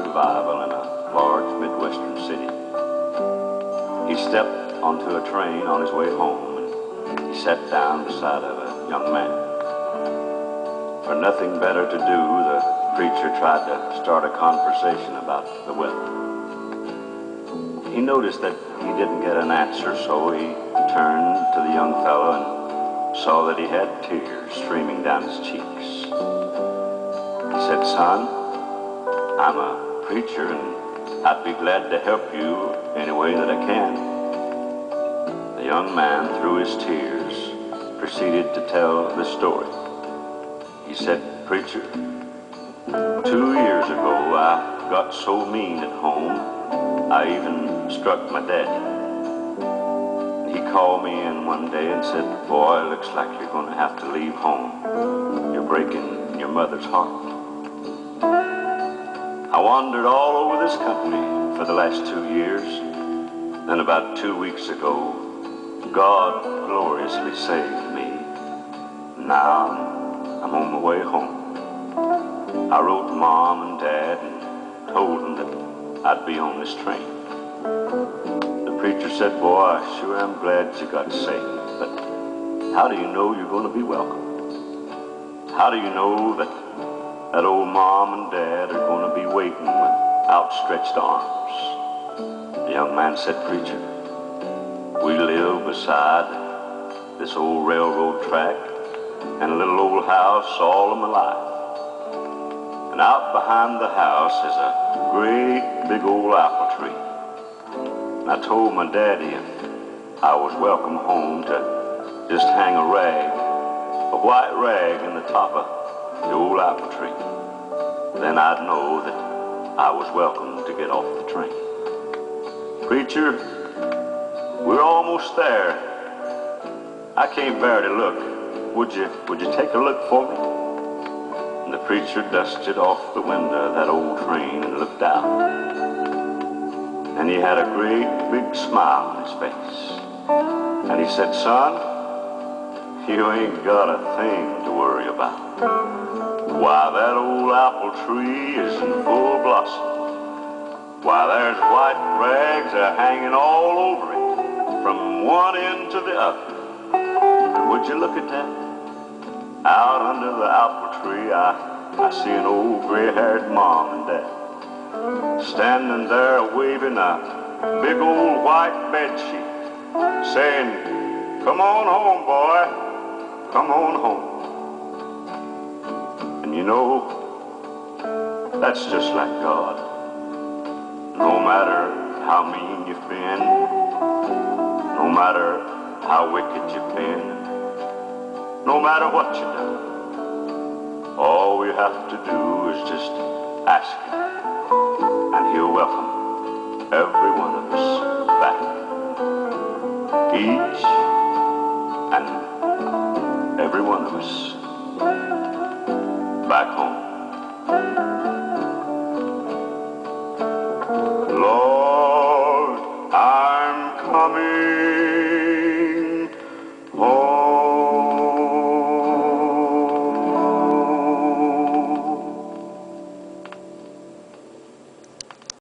revival in a large Midwestern city. He stepped onto a train on his way home, and he sat down beside of a young man. For nothing better to do, the preacher tried to start a conversation about the weather. He noticed that he didn't get an answer, so he turned to the young fellow and saw that he had tears streaming down his cheeks. He said, "Son, I'm a preacher and I'd be glad to help you any way that I can." The young man, through his tears, proceeded to tell the story. He said, "Preacher, 2 years ago I got so mean at home, I even struck my daddy. He called me in one day and said, 'Boy, looks like you're going to have to leave home. You're breaking your mother's heart.' I wandered all over this country for the last 2 years. Then about 2 weeks ago, God gloriously saved me. Now I'm on my way home. I wrote Mom and Dad and told them that I'd be on this train." The preacher said, "Boy, I sure am glad you got saved, but how do you know you're going to be welcome? How do you know that old Mom and Dad are going to be waiting with outstretched arms?" The young man said, "Preacher, we live beside this old railroad track and a little old house all of my life. And out behind the house is a great big old apple tree. And I told my daddy if I was welcome home to just hang a white rag in the top of the old apple tree. Then I'd know that I was welcome to get off the train. Preacher, we're almost there. I can't bear to look. Would you take a look for me?" And the preacher dusted off the window of that old train and looked out. And he had a great big smile on his face. And he said, "Son, you ain't got a thing to worry about. Why, that old apple tree is in full blossom. Why, there's white rags hanging all over it, from one end to the other. Would you look at that? Out under the apple tree, I see an old gray-haired Mom and Dad, standing there waving a big old white bed sheet, saying, 'Come on home, boy, come on home.' And you know, that's just like God. No matter how mean you've been, no matter how wicked you've been, no matter what you've done, all we have to do is just ask Him, and He'll welcome every one of us back. Each and every one of us back home."